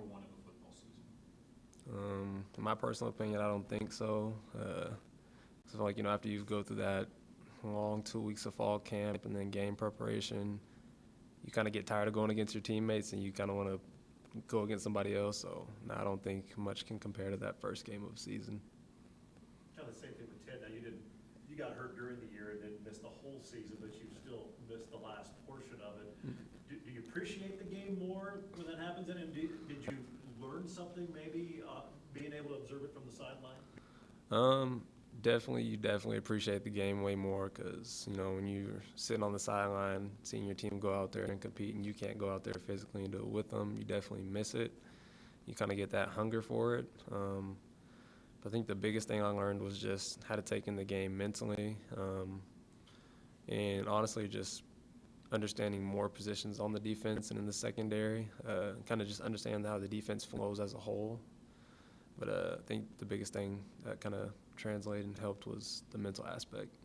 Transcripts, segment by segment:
number one of a football season? In my personal opinion, I don't think so. So like, after you go through that long 2 weeks of fall camp and then game preparation, you kind of get tired of going against your teammates and you kind of want to go against somebody else. So no, I don't think much can compare to that first game of the season. Kind of the same thing with Ted. Now you got hurt during the year and didn't miss the whole season, but you still missed the last portion of it. Do you appreciate the game more when that happens? And did you learn something maybe being able to observe it from the sideline? You definitely appreciate the game way more because, when you're sitting on the sideline, seeing your team go out there and compete and you can't go out there physically and do it with them, you definitely miss it. You kind of get that hunger for it. But I think the biggest thing I learned was just how to take in the game mentally, and honestly just understanding more positions on the defense and in the secondary, kind of just understand how the defense flows as a whole. But I think the biggest thing that kind of translated and helped was the mental aspect.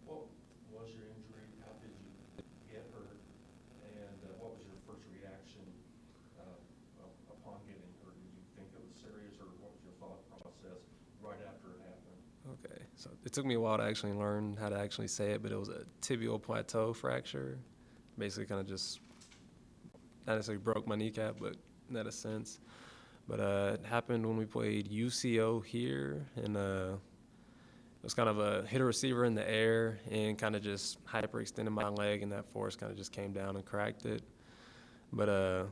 What was your injury? How did you get hurt? And what was your first reaction upon getting hurt? Did you think it was serious, or what was your thought process right after it happened? Okay, so it took me a while to actually learn how to actually say it, but it was a tibial plateau fracture. Basically kind of just, not necessarily broke my kneecap, but in that a sense. But it happened when we played UCO here, and it was kind of a hit a receiver in the air and kind of just hyperextended my leg, and that force kind of just came down and cracked it. But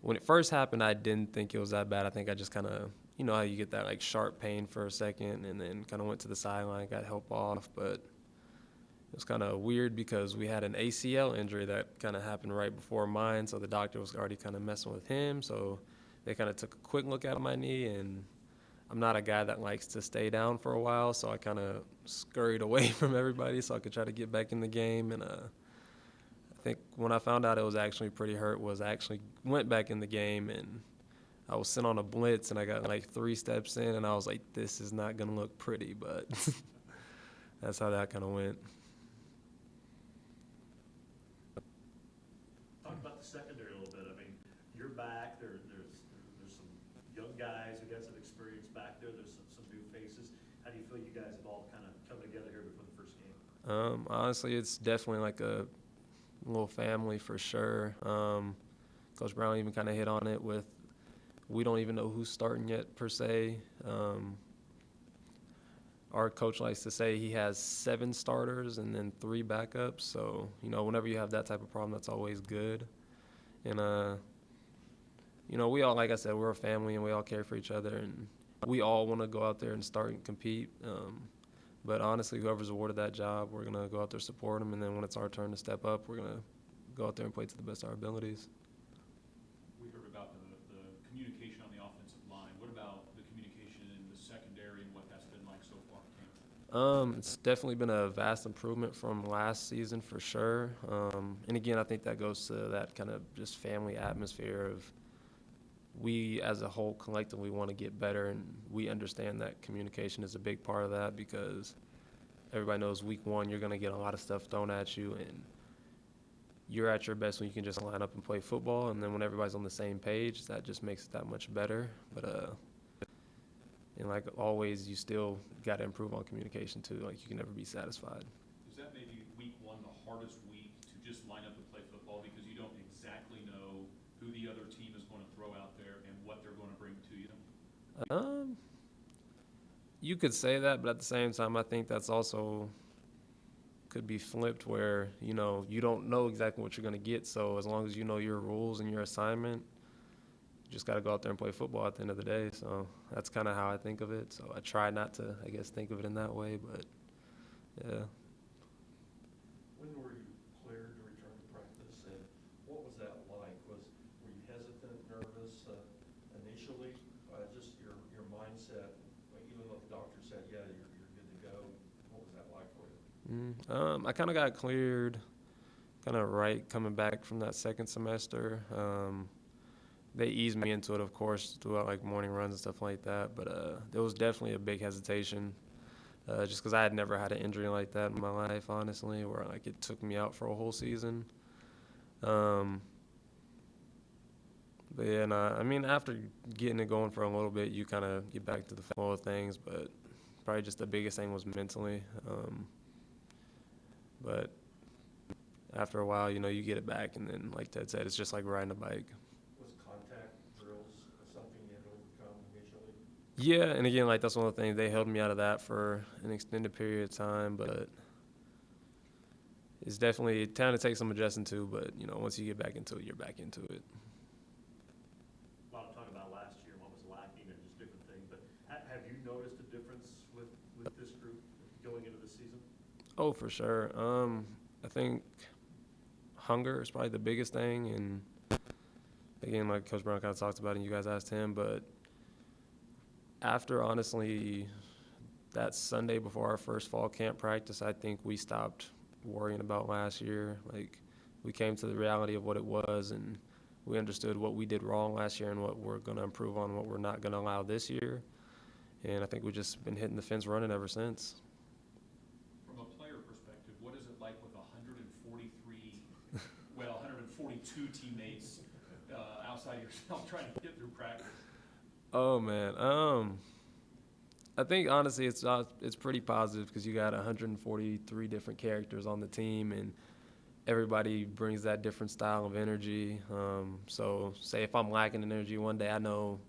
when it first happened, I didn't think it was that bad. I think I just kind of, how you get that like sharp pain for a second, and then kind of went to the sideline, got help off. But it was kind of weird because we had an ACL injury that kind of happened right before mine, so the doctor was already kind of messing with him. So they kind of took a quick look at my knee, and I'm not a guy that likes to stay down for a while, so I kind of scurried away from everybody so I could try to get back in the game. And I think when I found out it was actually pretty hurt was I actually went back in the game, and I was sent on a blitz, and I got like 3 steps in, and I was like, this is not going to look pretty, but that's how that kind of went. Talk about the secondary a little bit. I mean, you're back. There's some young guys who got some experience back there. There's some new faces. How do you feel you guys have all kind of come together here before the first game? Honestly, it's definitely like a little family for sure. Coach Brown even kind of hit on it with, we don't even know who's starting yet per se. Our coach likes to say he has 7 starters and then 3 backups. So, whenever you have that type of problem, that's always good. And, we all, like I said, we're a family and we all care for each other. And we all want to go out there and start and compete. But honestly, whoever's awarded that job, we're going to go out there, support them. And then when it's our turn to step up, we're going to go out there and play to the best of our abilities. We heard about the communication on the offensive line. What about the communication in the secondary and what that's been like so far in camp? It's definitely been a vast improvement from last season for sure. And again, I think that goes to that kind of just family atmosphere of we as a whole collectively want to get better, and we understand that communication is a big part of that because everybody knows week 1 you're going to get a lot of stuff thrown at you, and you're at your best when you can just line up and play football, and then when everybody's on the same page, that just makes it that much better. But and like always, you still got to improve on communication too. Like you can never be satisfied. Is that maybe week 1 the hardest week to just line up and play football because you don't exactly know who the other team is going to throw out there and what they're going to bring to you? You could say that, but at the same time, I think that's also could be flipped where, you don't know exactly what you're going to get. So as long as you know your rules and your assignment, you just got to go out there and play football at the end of the day. So that's kind of how I think of it. So I try not to, I guess, think of it in that way, but yeah. When were you cleared to return to practice, and what was that like? Were you hesitant, nervous initially? Just your mindset, even though the doctor said, yeah, you're good to go, what was that like for you? I kind of got cleared kind of right coming back from that second semester. They eased me into it, of course, throughout like morning runs and stuff like that. But there was definitely a big hesitation just because I had never had an injury like that in my life, honestly, where like it took me out for a whole season. But yeah, nah, I mean, after getting it going for a little bit, you kind of get back to the flow of things. But probably just the biggest thing was mentally. But after a while, you get it back, and then, like Ted said, it's just like riding a bike. Was contact drills something you had to overcome initially? Yeah, and again, like that's one of the things they held me out of that for an extended period of time, but it's definitely time to take some adjusting to. But once you get back into it, you're back into it. A lot of talk about last year, what was lacking and just different things, but have you noticed a difference with this group going into the season? Oh, for sure. I think hunger is probably the biggest thing, and again, like Coach Brown kind of talked about, and you guys asked him, but after honestly that Sunday before our first fall camp practice, I think we stopped worrying about last year. Like, we came to the reality of what it was, and we understood what we did wrong last year and what we're going to improve on, what we're not going to allow this year. And I think we've just been hitting the fence running ever since. From a player perspective, what is it like with 142 teammates outside of yourself trying to get through practice? Oh, man. I think honestly it's pretty positive because you got 143 different characters on the team, and everybody brings that different style of energy. So say if I'm lacking in energy one day, I know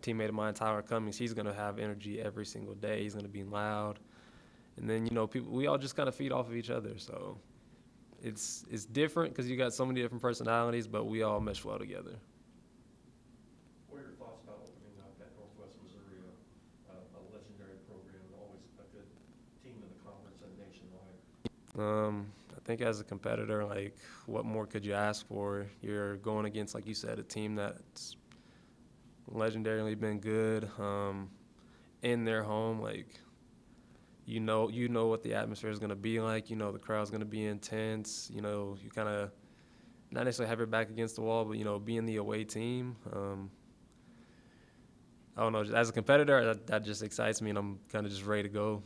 a teammate of mine, Tyler Cummings, he's going to have energy every single day. He's going to be loud. And then, we all just kind of feed off of each other. So it's different because you got so many different personalities, but we all mesh well together. What are your thoughts about opening up at Northwest Missouri, a legendary program, always a good team in the conference and nationwide? I think as a competitor, like, what more could you ask for? You're going against, like you said, a team that's legendarily been good in their home. Like, you know what the atmosphere is going to be like. The crowd's going to be intense. You kind of not necessarily have your back against the wall, but, being the away team. I don't know. As a competitor, that just excites me, and I'm kind of just ready to go.